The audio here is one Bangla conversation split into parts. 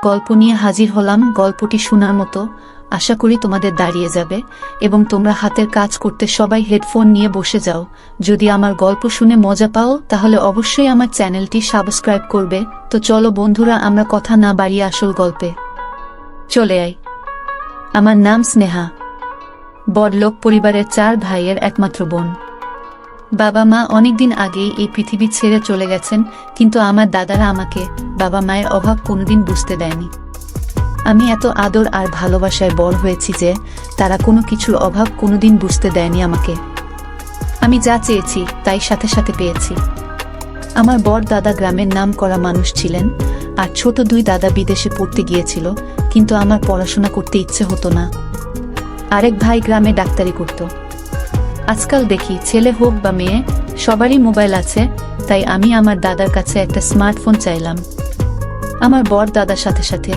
গল্প নিয়ে হাজির হলাম। গল্পটি শোনার মতো, আশা করি তোমাদের দাঁড়িয়ে যাবে এবং তোমরা হাতের কাজ করতে সবাই হেডফোন নিয়ে বসে যাও। যদি আমার গল্প শুনে মজা পাও তাহলে অবশ্যই আমার চ্যানেলটি সাবস্ক্রাইব করবে। তো চলো বন্ধুরা, আমরা কথা না বাড়িয়ে আসল গল্পে চলে আই। আমার নাম স্নেহা। বড়লোক পরিবারের 4 ভাইয়ের একমাত্র বোন। বাবা মা অনেকদিন আগেই এই পৃথিবী ছেড়ে চলে গেছেন, কিন্তু আমার দাদারা আমাকে বাবা মায়ের অভাব কোনোদিন বুঝতে দেয়নি। আমি এত আদর আর ভালোবাসায় বড় হয়েছি যে তারা কোনো কিছুর অভাব কোনোদিন বুঝতে দেয়নি আমাকে। আমি যা চেয়েছি তাই সাথে সাথে পেয়েছি। আমার বড় দাদা গ্রামের নাম করা মানুষ ছিলেন, আর ছোট 2 দাদা বিদেশে পড়তে গিয়েছিল, কিন্তু আমার পড়াশোনা করতে ইচ্ছে হতো না। আরেক ভাই গ্রামে ডাক্তারি করত। আজকাল দেখি ছেলে হোক বা মেয়ে, সবারই মোবাইল আছে, তাই আমি আমার দাদার কাছে একটা স্মার্টফোন চাইলাম। আমার বড় দাদার সাথে সাথে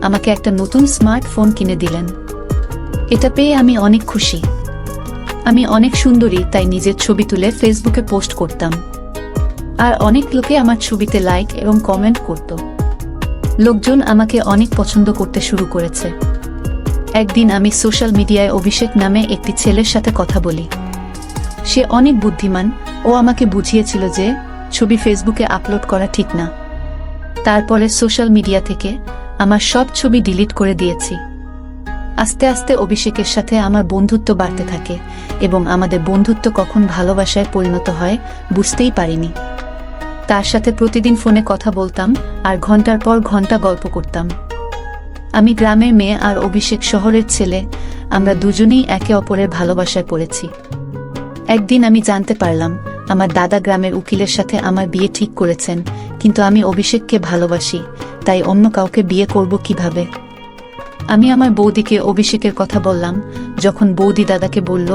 আমাকে একটা নতুন স্মার্টফোন কিনে দিলেন। এটা পেয়ে আমি অনেক খুশি। আমি অনেক সুন্দরী, তাই নিজের ছবি তুলে ফেসবুকে পোস্ট করতাম, আর অনেক লোকে আমার ছবিতে লাইক এবং কমেন্ট করত। লোকজন আমাকে অনেক পছন্দ করতে শুরু করেছে। একদিন আমি সোশ্যাল মিডিয়ায় অভিষেক নামে একটি ছেলের সাথে কথা বলি। সে অনেক বুদ্ধিমান। ও আমাকে বুঝিয়েছিল যে ছবি ফেসবুকে আপলোড করা ঠিক না। তারপরে সোশ্যাল মিডিয়া থেকে আমার সব ছবি ডিলিট করে দিয়েছি। আস্তে আস্তে অভিষেকের সাথে আমার বন্ধুত্ব বাড়তে থাকে, এবং আমাদের বন্ধুত্ব কখন ভালোবাসায় পরিণত হয় বুঝতেই পারিনি। তার সাথে প্রতিদিন ফোনে কথা বলতাম আর ঘন্টার পর ঘন্টা গল্প করতাম। আমি গ্রামের মেয়ে আর অভিষেক শহরের ছেলে, আমরা দুজনেই একে অপরের ভালোবাসায় পড়েছি। একদিন আমি জানতে পারলাম আমার দাদা গ্রামের উকিলের সাথে আমার বিয়ে ঠিক করেছেন, কিন্তু আমি অভিষেককে ভালোবাসি, তাই অন্য কাউকে বিয়ে করব কিভাবে? আমি আমার বৌদিকে অভিষেকের কথা বললাম। যখন বৌদি দাদাকে বলল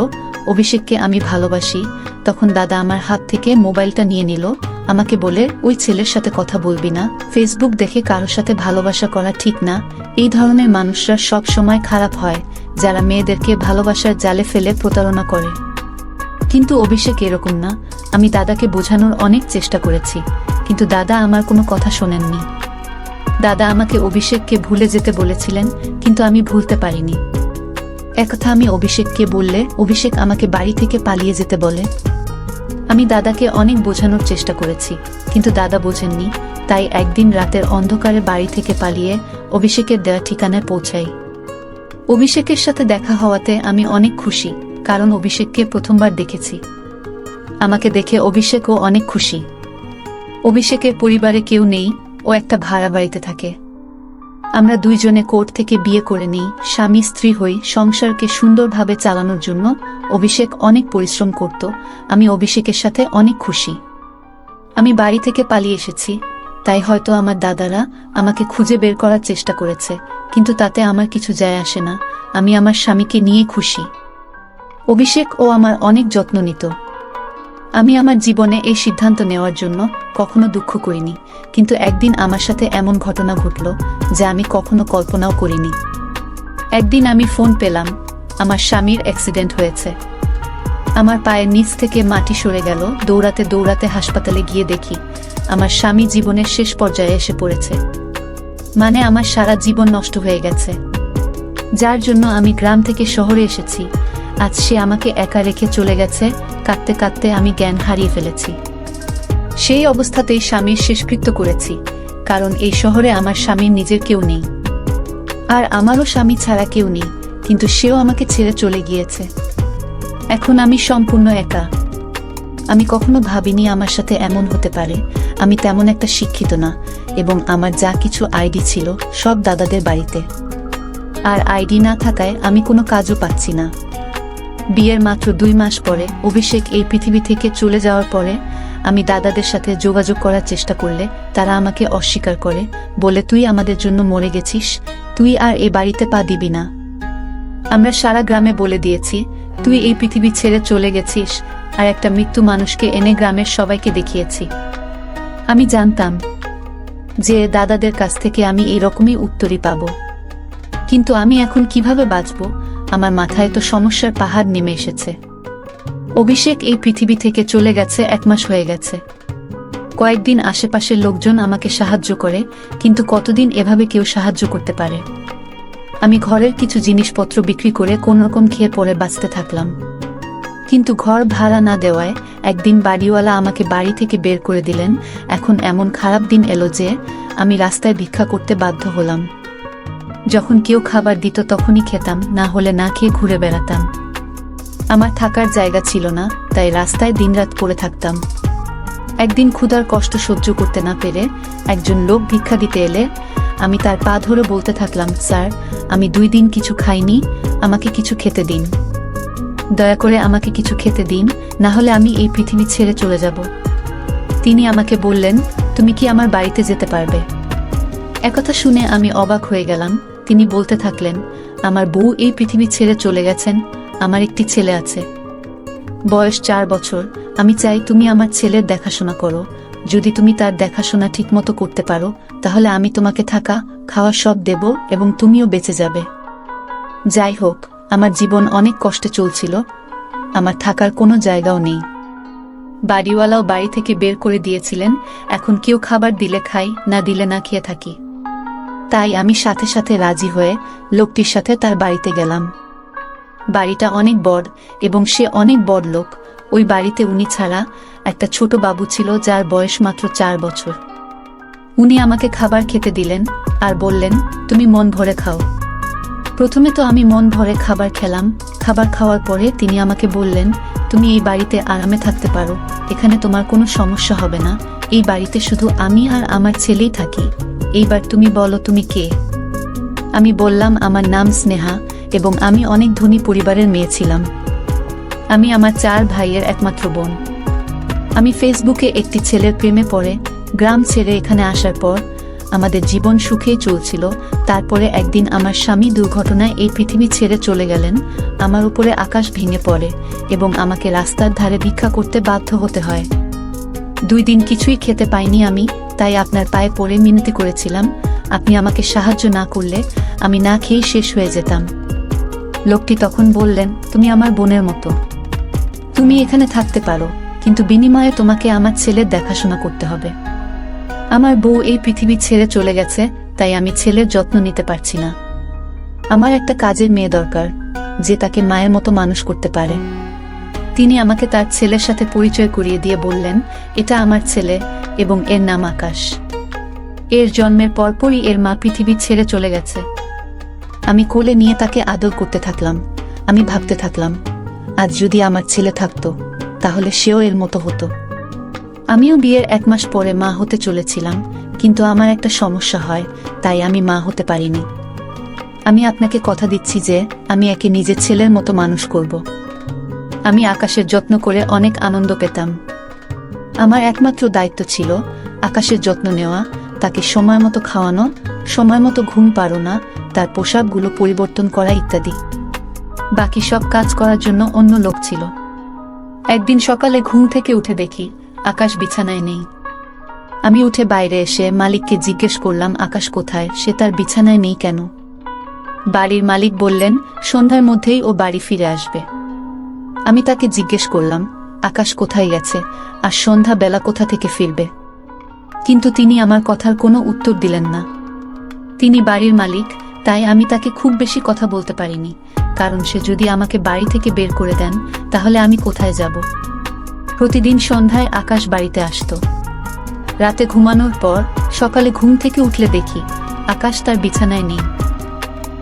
অভিষেককে আমি ভালোবাসি, তখন দাদা আমার হাত থেকে মোবাইলটা নিয়ে নিল, আমাকে বলে ওই ছেলের সাথে কথা বলবি না, ফেসবুক দেখে কারোর সাথে ভালোবাসা করা ঠিক না। এই ধরনের মানুষরা সব সময় খারাপ হয়, যারা মেয়েদেরকে ভালোবাসার জালে ফেলে প্রতারণা করে। কিন্তু অভিষেক এরকম না। আমি দাদাকে বোঝানোর অনেক চেষ্টা করেছি, কিন্তু দাদা আমার কোনো কথা শোনেননি। দাদা আমাকে অভিষেককে ভুলে যেতে বলেছিলেন, কিন্তু আমি ভুলতে পারিনি। একথা আমি অভিষেককে বললে অভিষেক আমাকে বাড়ি থেকে পালিয়ে যেতে বলে। আমি দাদাকে অনেক বোঝানোর চেষ্টা করেছি, কিন্তু দাদা বোঝেননি। তাই একদিন রাতের অন্ধকারে বাড়ি থেকে পালিয়ে অভিষেকের দেওয়া ঠিকানায় পৌঁছাই। অভিষেকের সাথে দেখা হওয়াতে আমি অনেক খুশি, কারণ অভিষেককে প্রথমবার দেখেছি। আমাকে দেখে অভিষেকও অনেক খুশি। অভিষেকের পরিবারে কেউ নেই, ও একটা ভাড়া বাড়িতে থাকে। আমরা দুইজনে কোর্ট থেকে বিয়ে করে নিই, স্বামী স্ত্রী হই। সংসারকে সুন্দরভাবে চালানোর জন্য অভিষেক অনেক পরিশ্রম করত। আমি অভিষেকের সাথে অনেক খুশি। আমি বাড়ি থেকে পালিয়ে এসেছি, তাই হয়তো আমার দাদারা আমাকে খুঁজে বের করার চেষ্টা করেছে, কিন্তু তাতে আমার কিছু যায় আসে না। আমি আমার স্বামীকে নিয়ে খুশি। অভিষেক ও আমার অনেক যত্ন নিত। আমি আমার জীবনে এই সিদ্ধান্ত নেওয়ার জন্য কখনো দুঃখ করিনি, কিন্তু একদিন আমার সাথে এমন ঘটনা ঘটল যা আমি কখনো কল্পনাও করিনি। একদিন আমি ফোন পেলাম আমার স্বামীর অ্যাক্সিডেন্ট হয়েছে। আমার পায়ের নিচ থেকে মাটি সরে গেল। দৌড়াতে দৌড়াতে হাসপাতালে গিয়ে দেখি আমার স্বামী জীবনের শেষ পর্যায়ে এসে পড়েছে। মানে আমার সারা জীবন নষ্ট হয়ে গেছে, যার জন্য আমি গ্রাম থেকে শহরে এসেছি। আজ সে আমাকে একা রেখে চলে গেছে। কাঁদতে কাঁদতে আমি জ্ঞান হারিয়ে ফেলেছি। সেই অবস্থাতেই স্বামীর শেষকৃত্য করেছি, কারণ এই শহরে আমার স্বামীর নিজের কেউ নেই, আর আমারও স্বামী ছাড়া কেউ নেই, কিন্তু সেও আমাকে ছেড়ে চলে গিয়েছে। এখন আমি সম্পূর্ণ একা। আমি কখনো ভাবিনি আমার সাথে এমন হতে পারে। আমি তেমন একটা শিক্ষিত না, এবং আমার যা কিছু আইডি ছিল সব দাদাদের বাড়িতে, আর আইডি না থাকায় আমি কোনো কাজও পাচ্ছি না। বিয়ের মাত্র 2 মাস পরে অভিষেক এই পৃথিবী থেকে চলে যাওয়ার পরে আমি দাদাদের সাথে যোগাযোগ করার চেষ্টা করলে তারা আমাকে অস্বীকার করে, বলে তুই আমাদের জন্য মরে গেছিস, তুই আর এ বাড়িতে পা দিবি না। আমরা সারা গ্রামে বলে দিয়েছি তুই এই পৃথিবী ছেড়ে চলে গেছিস, আর একটা মৃত্যু মানুষকে এনে গ্রামের সবাইকে দেখিয়েছি। আমি জানতাম যে দাদাদের কাছ থেকে আমি এরকমই উত্তরই পাব, কিন্তু আমি এখন কিভাবে বাঁচব? আমার মাথায় তো সমস্যার পাহাড় নেমে এসেছে। অভিষেক এই পৃথিবী থেকে চলে গেছে 1 মাস হয়ে গেছে। কয়েকদিন আশেপাশের লোকজন আমাকে সাহায্য করে, কিন্তু কতদিন এভাবে কেউ সাহায্য করতে পারে? আমি ঘরের কিছু জিনিসপত্র বিক্রি করে কোনোরকম খেয়ে পরে বাঁচতে থাকলাম। কিন্তু ঘর ভাড়া না দেওয়ায় একদিন বাড়িওয়ালা আমাকে বাড়ি থেকে বের করে দিলেন। এখন এমন খারাপ দিন এলো যে আমি রাস্তায় ভিক্ষা করতে বাধ্য হলাম। যখন কেউ খাবার দিত তখনই খেতাম, না হলে না খেয়ে ঘুরে বেড়াতাম। আমার থাকার জায়গা ছিল না, তাই রাস্তায় দিনরাত পড়ে থাকতাম। একদিন ক্ষুধার কষ্ট সহ্য করতে না পেরে একজন লোক ভিক্ষা দিতে এলে আমি তার পা ধরে বলতে থাকলাম, স্যার, আমি 2 দিন কিছু খাইনি, আমাকে কিছু খেতে দিন। দয়া করে আমাকে কিছু খেতে দিন, না হলে আমি এই পৃথিবী ছেড়ে চলে যাব। তিনি আমাকে বললেন, তুমি কি আমার বাড়িতে যেতে পারবে? একথা শুনে আমি অবাক হয়ে গেলাম। তিনি বলতে থাকলেন, আমার বউ এই পৃথিবী ছেড়ে চলে গেছেন, আমার একটি ছেলে আছে, বয়স 4 বছর। আমি চাই তুমি আমার ছেলের দেখাশোনা করো। যদি তুমি তার দেখাশোনা ঠিকমতো করতে পারো, তাহলে আমি তোমাকে থাকা খাওয়া সব দেব এবং তুমিও বেঁচে যাবে। যাই হোক, আমার জীবন অনেক কষ্টে চলছিল, আমার থাকার কোনো জায়গাও নেই। বাড়িওয়ালাও বাড়ি থেকে বের করে দিয়েছিলেন। এখন কেউ খাবার দিলে খাই, না দিলে না খেয়ে থাকি। তাই আমি সাথে সাথে রাজি হয়ে লোকটির সাথে তার বাড়িতে গেলাম। বাড়িটা অনেক বড় এবং সে অনেক বড় লোক। ওই বাড়িতে উনি ছাড়া একটা ছোট বাবু ছিল, যার বয়স মাত্র 4 বছর। উনি আমাকে খাবার খেতে দিলেন আর বললেন, তুমি মন ভরে খাও। প্রথমে তো আমি মন ভরে খাবার খেলাম। খাবার খাওয়ার পরে তিনি আমাকে বললেন, তুমি এই বাড়িতে আরামে থাকতে পারো, এখানে তোমার কোনো সমস্যা হবে না। এই বাড়িতে শুধু আমি আর আমার ছেলেই থাকি। এইবার তুমি বলো, তুমি কে? আমি বললাম, আমার নাম স্নেহা এবং আমি অনেক ধনী পরিবারের মেয়ে ছিলাম। আমি আমার 4 ভাইয়ের একমাত্র বোন। আমি ফেসবুকে একটি ছেলের প্রেমে পড়ে গ্রাম ছেড়ে এখানে আসার পর আমাদের জীবন সুখেই চলছিল। তারপরে একদিন আমার স্বামী দুর্ঘটনায় এই পৃথিবী ছেড়ে চলে গেলেন। আমার উপরে আকাশ ভেঙে পড়ে এবং আমাকে রাস্তার ধারে ভিক্ষা করতে বাধ্য হতে হয়। 2 দিন কিছুই খেতে পাইনি আমি, তাই আপনার পায়ে পড়ে মিনতি করেছিলাম। আপনি আমাকে সাহায্য না করলে আমি না খেয়েই শেষ হয়ে যেতাম। লোকটি তখন বললেন, তুমি আমার বোনের মতো, তুমি এখানে থাকতে পারো, কিন্তু বিনিময়ে তোমাকে আমার ছেলের দেখাশোনা করতে হবে। আমার বউ এই পৃথিবী ছেড়ে চলে গেছে, তাই আমি ছেলের যত্ন নিতে পারছি না। আমার একটা কাজের মেয়ে দরকার, যে তাকে মায়ের মতো মানুষ করতে পারে। তিনি আমাকে তার ছেলের সাথে পরিচয় করিয়ে দিয়ে বললেন, এটা আমার ছেলে এবং এর নাম আকাশ। এর জন্মের পরপরই এর মা পৃথিবী ছেড়ে চলে গেছে। আমি কোলে নিয়ে তাকে আদর করতে থাকলাম। আমি ভাবতে থাকলাম, আজ যদি আমার ছেলে থাকতো, তাহলে সেও এর মতো হতো। আমিও বিয়ের 1 মাস পরে মা হতে চলেছিলাম, কিন্তু আমার একটা সমস্যা হয়, তাই আমি মা হতে পারিনি। আমি আপনাকে কথা দিচ্ছি যে আমি একে নিজের ছেলের মতো মানুষ করব। আমি আকাশের যত্ন করে অনেক আনন্দ পেতাম। আমার একমাত্র দায়িত্ব ছিল আকাশের যত্ন নেওয়া, তাকে সময় মতো খাওয়ানো, সময় মতো ঘুম পাড়ানো, তার পোশাকগুলো পরিবর্তন করা ইত্যাদি। বাকি সব কাজ করার জন্য অন্য লোক ছিল। একদিন সকালে ঘুম থেকে উঠে দেখি আকাশ বিছানায় নেই। আমি উঠে বাইরে এসে মালিককে জিজ্ঞেস করলাম, আকাশ কোথায়? সে তার বিছানায় নেই কেন? বাড়ির মালিক বললেন, সন্ধ্যার মধ্যেই ও বাড়ি ফিরে আসবে। আমি তাকে জিজ্ঞেস করলাম, আকাশ কোথায় গেছে আর সন্ধ্যা বেলা কোথা থেকে ফিরবে? কিন্তু তিনি আমার কথার কোনো উত্তর দিলেন না। তিনি বাড়ির মালিক, তাই আমি তাকে খুব বেশি কথা বলতে পারিনি, কারণ সে যদি আমাকে বাড়ি থেকে বের করে দেন, তাহলে আমি কোথায় যাব? প্রতিদিন সন্ধ্যায় আকাশ বাড়িতে আসতো। রাতে ঘুমানোর পর সকালে ঘুম থেকে উঠলে দেখি আকাশ তার বিছানায় নেই,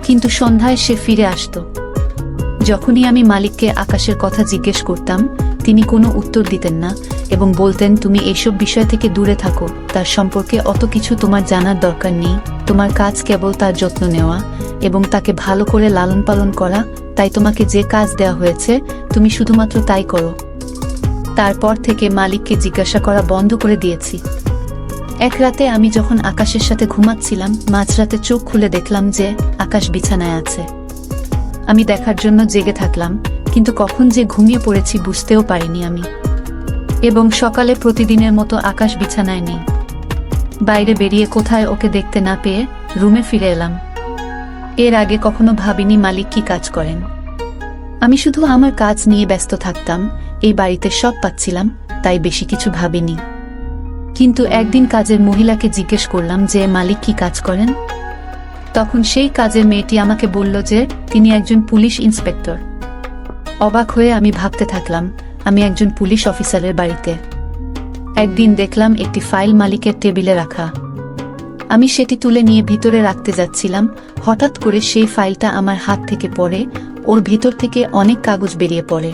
কিন্তু সন্ধ্যায় সে ফিরে আসতো। যখনই আমি মালিককে আকাশের কথা জিজ্ঞেস করতাম, তিনি কোনো উত্তর দিতেন না এবং বলতেন, তুমি এইসব বিষয় থেকে দূরে থাকো, তার সম্পর্কে অত কিছু তোমার জানার দরকার নেই। তোমার কাজ কেবল তার যত্ন নেওয়া এবং তাকে ভালো করে লালন পালন করা। তাই তোমাকে যে কাজ দেওয়া হয়েছে তুমি শুধুমাত্র তাই করো। তারপর থেকে মালিককে জিজ্ঞাসা করা বন্ধ করে দিয়েছি। এক রাতে আমি যখন আকাশের সাথে ঘুমাচ্ছিলাম, মাঝরাতে চোখ খুলে দেখলাম যে আকাশ বিছানায় আছে। আমি দেখার জন্য জেগে থাকলাম, কিন্তু কখন যে ঘুমিয়ে পড়েছি বুঝতেও পারিনি আমি। এবং সকালে প্রতিদিনের মতো আকাশ বিছানায় নেই। বাইরে বেরিয়ে কোথায় ওকে দেখতে না পেয়ে রুমে ফিরে এলাম। এর আগে কখনো ভাবিনি মালিক কি কাজ করেন। আমি শুধু আমার কাজ নিয়ে ব্যস্ত থাকতাম। এই বাড়িতে সব পাচ্ছিলাম, তাই বেশি কিছু ভাবিনি। কিন্তু একদিন কাজের মহিলাকে জিজ্ঞেস করলাম যে মালিক কি কাজ করেন। তখন সেই কাজের মেয়েটি আমাকে বলল যে তিনি একজন পুলিশ ইন্সপেক্টর। অবাক হয়ে আমি ভাবতে থাকলাম আমি একজন পুলিশ অফিসারের বাড়িতে। একদিন দেখলাম একটি ফাইল মালিকের টেবিলে রাখা। আমি সেটি তুলে নিয়ে ভিতরে রাখতে যাচ্ছিলাম, হঠাৎ করে সেই ফাইলটা আমার হাত থেকে পড়ে, ওর ভিতর থেকে অনেক কাগজ বেরিয়ে পড়ে।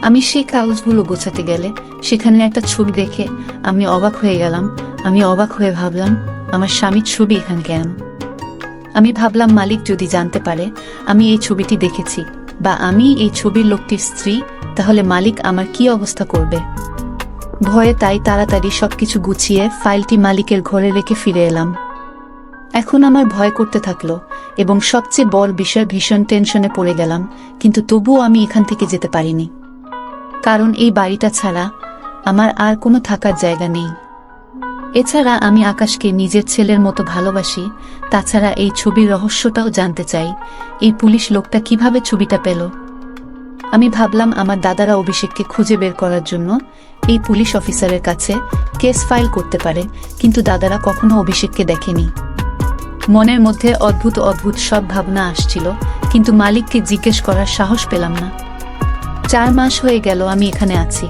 আমি সেই কাগজগুলো গোছাতে গেলে সেখানে একটা ছবি দেখে আমি অবাক হয়ে গেলাম। আমি অবাক হয়ে ভাবলাম আমার স্বামীর ছবি এখানে কেন। আমি ভাবলাম মালিক যদি জানতে পারে আমি এই ছবিটি দেখেছি বা আমি এই ছবির লোকটির স্ত্রী, তাহলে মালিক আমার কি অবস্থা করবে। ভয়ে তাই তাড়াতাড়ি সবকিছু গুছিয়ে ফাইলটি মালিকের ঘরে রেখে ফিরে এলাম। এখন আমার ভয় করতে থাকলো এবং সবচেয়ে বড় বিষয় ভীষণ টেনশনে পড়ে গেলাম, কিন্তু তবুও আমি এখান থেকে যেতে পারিনি, কারণ এই বাড়িটা ছাড়া আমার আর কোনো থাকার জায়গা নেই। এছাড়া আমি আকাশকে নিজের ছেলের মতো ভালোবাসি। তাছাড়া এই ছবির রহস্যটাও জানতে চাই, এই পুলিশ লোকটা কিভাবে ছবিটা পেল। আমি ভাবলাম আমার দাদারা অভিষেককে খুঁজে বের করার জন্য এই পুলিশ অফিসারের কাছে কেস ফাইল করতে পারে, কিন্তু দাদারা কখনো অভিষেককে দেখেনি। মনের মধ্যে অদ্ভুত অদ্ভুত সব ভাবনা আসছিল, কিন্তু মালিককে জিজ্ঞেস করার সাহস পেলাম না। 4 মাস হয়ে গেল আমি এখানে আছি।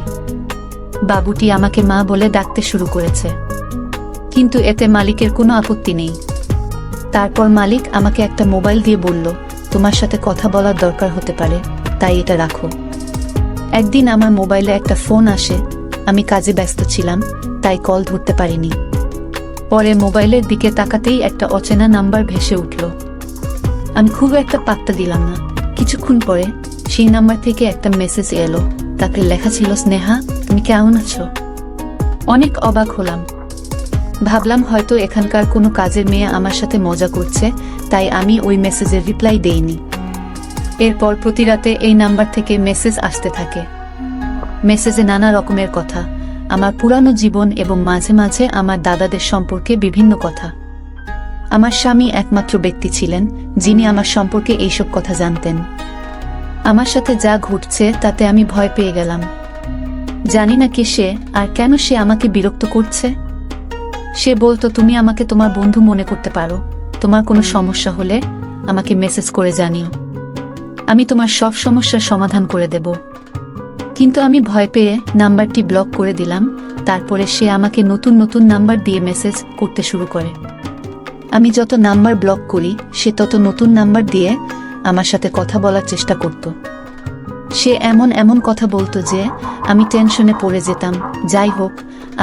বাবুটি আমাকে মা বলে ডাকতে শুরু করেছে, কিন্তু এতে মালিকের কোনো আপত্তি নেই। তারপর মালিক আমাকে একটা মোবাইল দিয়ে বলল, তোমার সাথে কথা বলার দরকার হতে পারে, তাই এটা রাখো। একদিন আমার মোবাইলে একটা ফোন আসে, আমি কাজে ব্যস্ত ছিলাম তাই কল ধরতে পারিনি। পরে মোবাইলের দিকে তাকাতেই একটা অচেনা নাম্বার ভেসে উঠল। আমি খুব একটা পাত্তা দিলাম না। কিছুক্ষণ পরে সেই নাম্বার থেকে একটা মেসেজ এলো, তাতে লেখা ছিল, স্নেহা তুমি কেমন আছো। অনেক অবাক হলাম, ভাবলাম হয়তো এখানকার কোনো কাজের মেয়ে আমার সাথে মজা করছে, তাই আমি ওই মেসেজের রিপ্লাই দেইনি। এরপর প্রতি রাতে এই নাম্বার থেকে মেসেজ আসতে থাকে। মেসেজে নানা রকমের কথা, আমার পুরানো জীবন এবং মাঝে মাঝে আমার দাদাদের সম্পর্কে বিভিন্ন কথা। আমার স্বামী একমাত্র ব্যক্তি ছিলেন যিনি আমার সম্পর্কে এইসব কথা জানতেন। আমার সাথে যা ঘটছে তাতে আমি ভয় পেয়ে গেলাম। জানি না কে সে আর কেন সে আমাকে বিরক্ত করছে। সে বলতো, তুমি আমাকে তোমার বন্ধু মনে করতে পারো, তোমার কোনো সমস্যা হলে আমাকে মেসেজ করে জানিও, আমি তোমার সব সমস্যার সমাধান করে দেব। কিন্তু আমি ভয় পেয়ে নাম্বারটি ব্লক করে দিলাম। তারপরে সে আমাকে নতুন নতুন নাম্বার দিয়ে মেসেজ করতে শুরু করে। আমি যত নাম্বার ব্লক করি সে তত নতুন নাম্বার দিয়ে আমার সাথে কথা বলার চেষ্টা করত। সে এমন এমন কথা বলতো যে আমি টেনশনে পড়ে যেতাম। যাই হোক,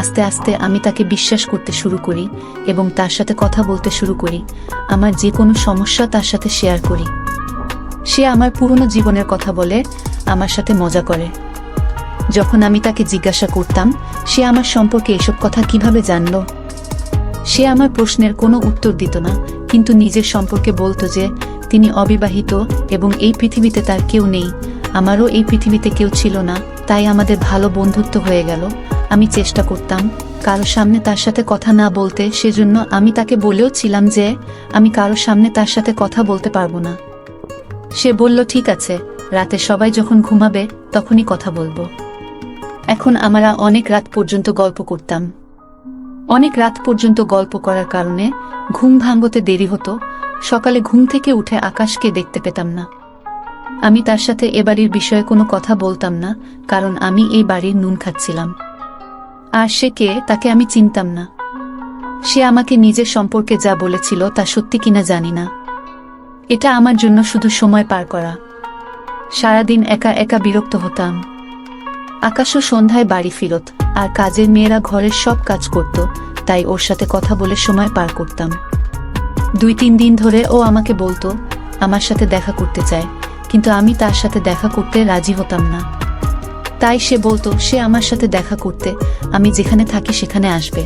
আস্তে আস্তে আমি তাকে বিশ্বাস করতে শুরু করি এবং তার সাথে কথা বলতে শুরু করি। আমার যে কোনো সমস্যা তার সাথে শেয়ার করি। সে আমার পুরনো জীবনের কথা বলে, আমার সাথে মজা করে। যখন আমি তাকে জিজ্ঞাসা করতাম সে আমার সম্পর্কে এসব কথা কিভাবে জানলো, সে আমার প্রশ্নের কোনো উত্তর দিত না, কিন্তু নিজের সম্পর্কে বলতো যে তিনি অবিবাহিত এবং এই পৃথিবীতে তার কেউ নেই। আমারও এই পৃথিবীতে কেউ ছিল না, তাই আমাদের ভালো বন্ধুত্ব হয়ে গেল। আমি চেষ্টা করতাম কারো সামনে তার সাথে কথা না বলতে, সেজন্য আমি তাকে বলেও ছিলাম যে আমি কারো সামনে তার সাথে কথা বলতে পারবো না। সে বলল, ঠিক আছে, রাতে সবাই যখন ঘুমাবে তখনই কথা বলবো। এখন আমরা অনেক রাত পর্যন্ত গল্প করতাম। অনেক রাত পর্যন্ত গল্প করার কারণে ঘুম ভাঙতে দেরি হতো। সকালে ঘুম থেকে উঠে আকাশকে দেখতে পেতাম না। আমি তার সাথে এ বাড়ির বিষয়ে কোনো কথা বলতাম না, কারণ আমি এই বাড়ির নুন খাচ্ছিলাম। আর সে কে তাকে আমি চিনতাম না। সে আমাকে নিজের সম্পর্কে যা বলেছিল তা সত্যি কিনা জানি না। এটা আমার জন্য শুধু সময় পার করা। সারাদিন একা একা বিরক্ত হতাম। আকাশও সন্ধ্যায় বাড়ি ফিরত, আর কাজের মেয়েরা ঘরের সব কাজ করত, তাই ওর সাথে কথা বলে সময় পার করতাম। 2-3 দিন ধরে ও আমাকে বলতো আমার সাথে দেখা করতে চায়, কিন্তু আমি তার সাথে দেখা করতে রাজি হতাম না। তাই সে বলতো সে আমার সাথে দেখা করতে আমি যেখানে থাকি সেখানে আসবে।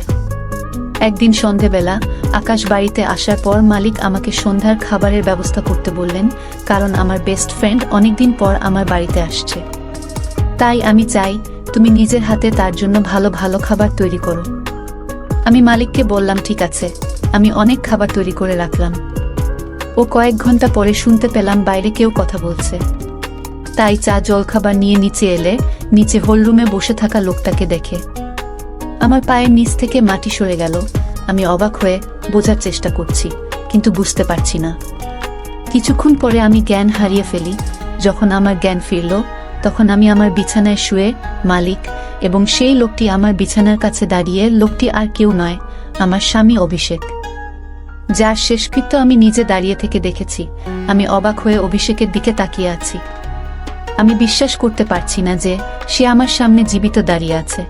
একদিন সন্ধেবেলা আকাশ বাড়িতে আসার পর মালিক আমাকে সন্ধ্যার খাবারের ব্যবস্থা করতে বললেন, কারণ আমার বেস্ট ফ্রেন্ড অনেকদিন পর আমার বাড়িতে আসছে। তাই আমি চাই তুমি নিজের হাতে তার জন্য ভালো ভালো খাবার তৈরি করো। আমি মালিককে বললাম, ঠিক আছে। আমি অনেক খাবার তৈরি করে রাখলাম। ও কয়েক ঘন্টা পরে শুনতে পেলাম বাইরে কেউ কথা বলছে। তাই চা জলখাবার নিয়ে নিচে এলে নিচে হলরুমে বসে থাকা লোকটাকে দেখে আমার পায়ের নিচ থেকে মাটি সরে গেল। আমি অবাক হয়ে বোঝার চেষ্টা করছি, কিন্তু বুঝতে পারছি না। কিছুক্ষণ পরে আমি জ্ঞান হারিয়ে ফেলি। যখন আমার জ্ঞান ফিরল, তখন আমি আমার বিছানায় শুয়ে মালিক এবং সেই লোকটি আমার বিছানার কাছে দাঁড়িয়ে। লোকটি আর কেউ নয়, আমার স্বামী অভিষেক, যার শেষকৃত্য আমি নিজে দাঁড়িয়ে থেকে দেখেছি। আমি অবাক হয়ে অভিষেকের দিকে তাকিয়ে আছি। আমি বিশ্বাস করতে পারছি না যে সে আমার সামনে জীবিত দাঁড়িয়ে আছে।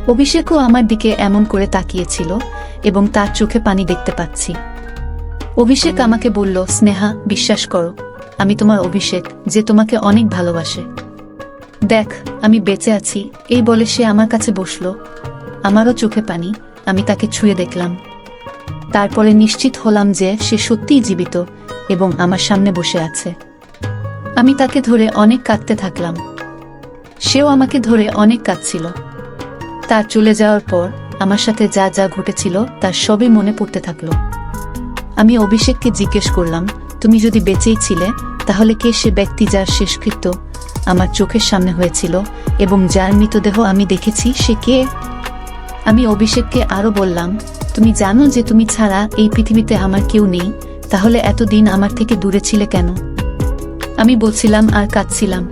অভিষেকও আমার দিকে এমন করে তাকিয়েছিল এবং তার চোখে পানি দেখতে পাচ্ছি। অভিষেক আমাকে বলল, স্নেহা, বিশ্বাস করো, আমি তোমার অভিষেক, যে তোমাকে অনেক ভালোবাসে। দেখ, আমি বেঁচে আছি। এই বলে সে আমার কাছে বসলো। আমারও চোখে পানি। আমি তাকে ছুঁয়ে দেখলাম। তারপরে নিশ্চিত হলাম যে সে সত্যিই জীবিত এবং আমার সামনে বসে আছে। আমি তাকে ধরে অনেক কাঁদতে থাকলাম। সেও আমাকে ধরে অনেক কাঁদছিল। তার চলে যাওয়ার পর আমার সাথে যা যা ঘটেছিল তার সবই মনে পড়তে থাকলো। আমি অভিষেককে জিজ্ঞেস করলাম, তুমি যদি বেঁচেই ছিলে, তাহলে কে সে ব্যক্তি যার শেষকৃত্য আমার চোখের সামনে হয়েছিল এবং যার মৃতদেহ আমি দেখেছি, সে কে? আমি অভিষেককে আরো বললাম, তুমি জানো যে তুমি ছাড়া এই পৃথিবীতে আমার কেউ নেই, তাহলে এতদিন আমার থেকে দূরে ছিলে কেন? আমি বলছিলাম আর কাঁদছিলাম।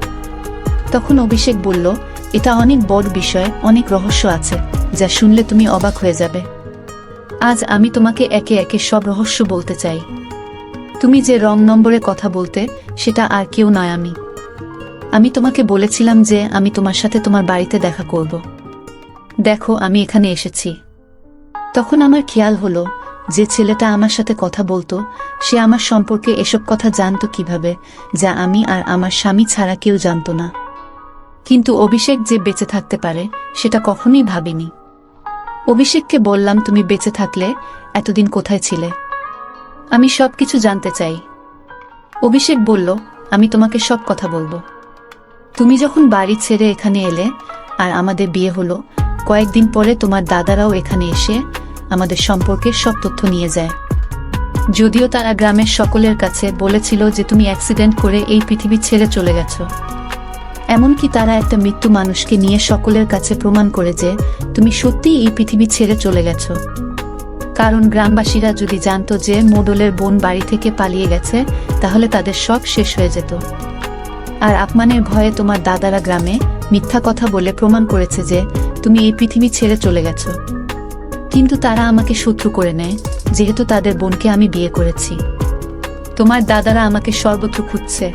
তখন অভিষেক বলল, এটা অনেক বড় বিষয়, অনেক রহস্য আছে যা শুনলে তুমি অবাক হয়ে যাবে। আজ আমি তোমাকে একে একে সব রহস্য বলতে চাই। তুমি যে রং নম্বরে কথা বলতে, সেটা আর কেউ নয় আমি। আমি তোমাকে বলেছিলাম যে আমি তোমার সাথে তোমার বাড়িতে দেখা করব। দেখো, আমি এখানে এসেছি। তখন আমার খেয়াল হলো, যে ছেলেটা আমার সাথে কথা বলতো, সে আমার সম্পর্কে এসব কথা জানতো কিভাবে, যা আমি আর আমার স্বামী ছাড়া কেউ জানতো না। কিন্তু অভিষেক যে বেঁচে থাকতে পারে, সেটা কখনোই ভাবিনি। অভিষেককে বললাম, তুমি বেঁচে থাকলে এতদিন কোথায় ছিলে? আমি সবকিছু জানতে চাই। অভিষেক বলল, আমি তোমাকে সব কথা বলবো। তুমি যখন বাড়ি ছেড়ে এখানে এলে আর আমাদের বিয়ে হলো, কয়েকদিন পরে তোমার দাদারাও এখানে এসে আমাদের সম্পর্কের সব তথ্য নিয়ে যায়। যদিও তারা গ্রামের সকলের কাছে বলেছিল যে তুমি অ্যাক্সিডেন্ট করে এই পৃথিবী ছেড়ে চলে গেছো। এমনকি তারা একটা মৃত্যু মানুষকে নিয়ে সকলের কাছে প্রমাণ করে যে তুমি সত্যিই এই পৃথিবী ছেড়ে চলে গেছো। কারণ গ্রামবাসীরা যদি জানতো যে মোডলের বোন বাড়ি থেকে পালিয়ে গেছে, তাহলে তাদের সব শেষ হয়ে যেত। আর আপমানের ভয়ে তোমার দাদারা গ্রামে মিথ্যা কথা বলে প্রমাণ করেছে যে তুমি এই পৃথিবী ছেড়ে চলে গেছো। কিন্তু তারা আমাকে শত্রু করে নেয়, যেহেতু তাদের বোনকে আমি বিয়ে করেছি। তোমার দাদারা আমাকে সর্বত্র খুঁজছে।